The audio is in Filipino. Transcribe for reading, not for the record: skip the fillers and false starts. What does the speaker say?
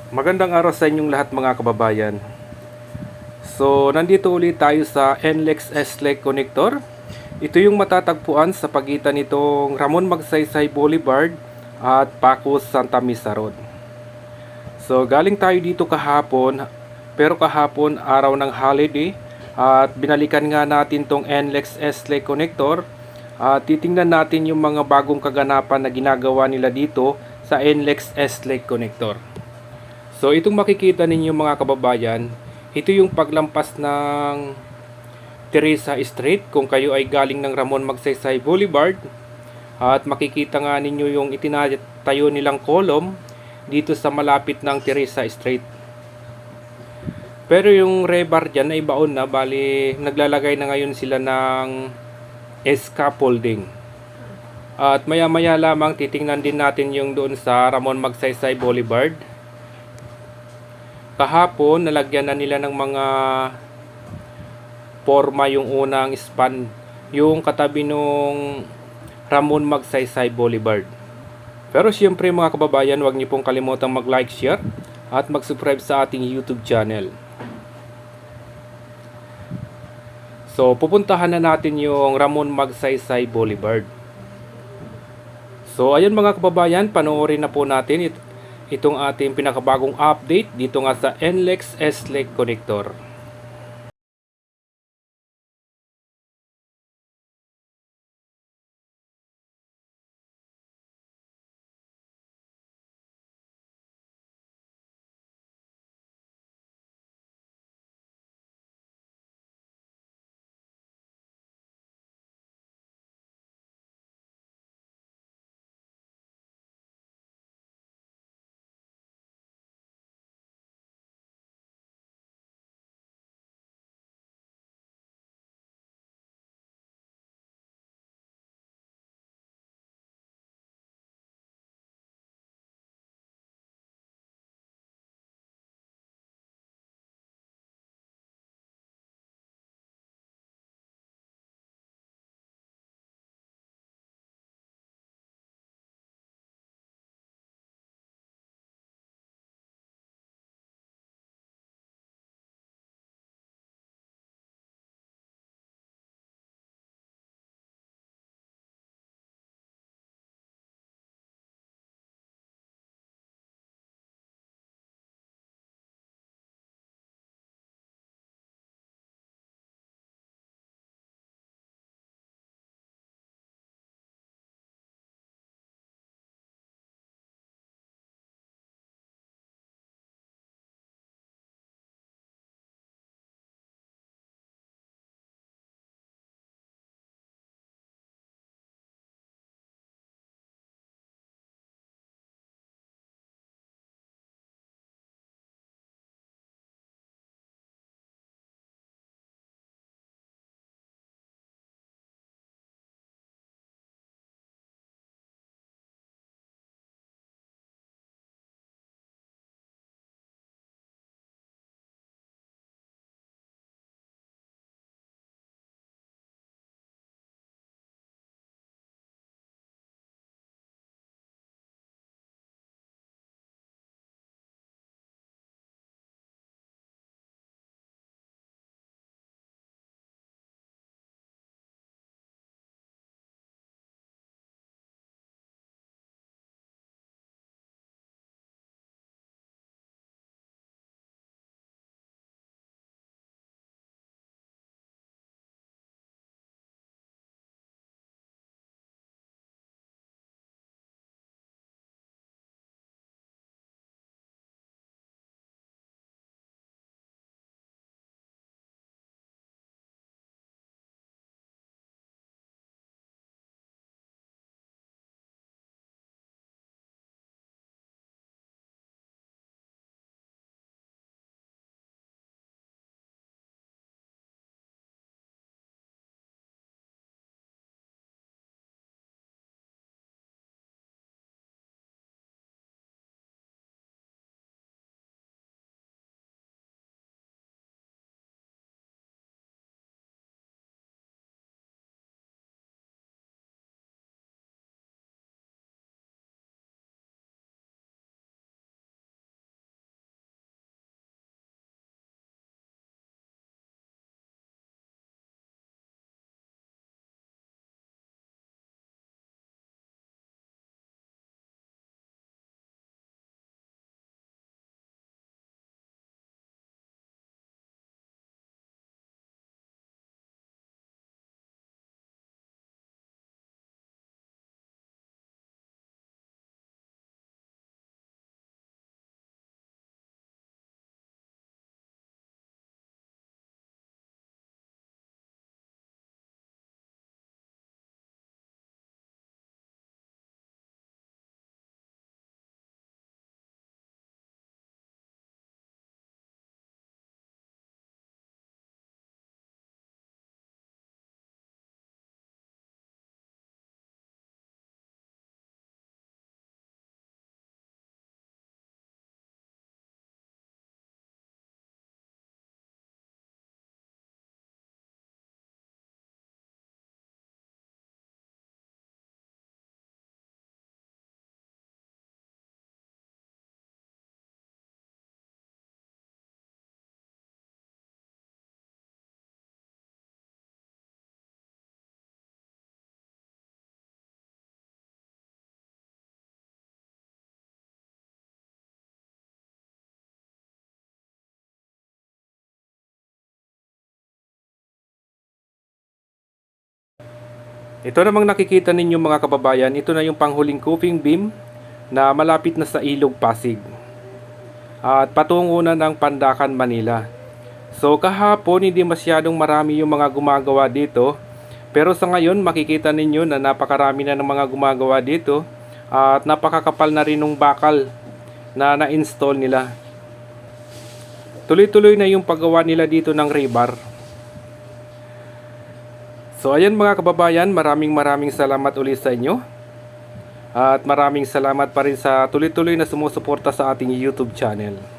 Magandang araw sa inyong lahat mga kababayan. So, nandito ulit tayo sa NLEX S-Lake Connector. Ito yung matatagpuan sa pagitan nitong Ramon Magsaysay Boulevard at Pacos Santa Mesa Road. So, galing tayo dito kahapon, pero kahapon araw ng holiday at binalikan nga natin tong NLEX S-Lake Connector at titingnan natin yung mga bagong kaganapan na ginagawa nila dito sa NLEX S-Lake Connector. So itong makikita ninyo mga kababayan, ito yung paglampas ng Teresa Street kung kayo ay galing ng Ramon Magsaysay Boulevard. At makikita nga ninyo yung itinatayo nilang kolom dito sa malapit ng Teresa Street. Pero yung rebar dyan ay baon na, bali naglalagay na ngayon sila ng scaffolding. At maya maya lamang titingnan din natin yung doon sa Ramon Magsaysay Boulevard. Kahapon nalagyan na nila ng mga forma yung unang span, yung katabi nung Ramon Magsaysay Boulevard. Pero siyempre mga kababayan, huwag niyo pong kalimutang mag-like, share at mag-subscribe sa ating YouTube channel. So pupuntahan na natin yung Ramon Magsaysay Boulevard. So ayun mga kababayan, panoorin na po natin itong ating pinakabagong update dito nga sa NLEX S-Lake Connector. Ito namang nakikita ninyo mga kababayan, ito na yung panghuling coping beam na malapit na sa Ilog Pasig. At patungo na ng Pandacan, Manila. So kahapon hindi masyadong marami yung mga gumagawa dito. Pero sa ngayon makikita ninyo na napakarami na ng mga gumagawa dito. At napakakapal na rin ng bakal na na-install nila. Tuloy-tuloy na yung paggawa nila dito ng rebar. So ayan mga kababayan, maraming salamat ulit sa inyo. At maraming salamat pa rin sa tuloy-tuloy na sumusuporta sa ating YouTube channel.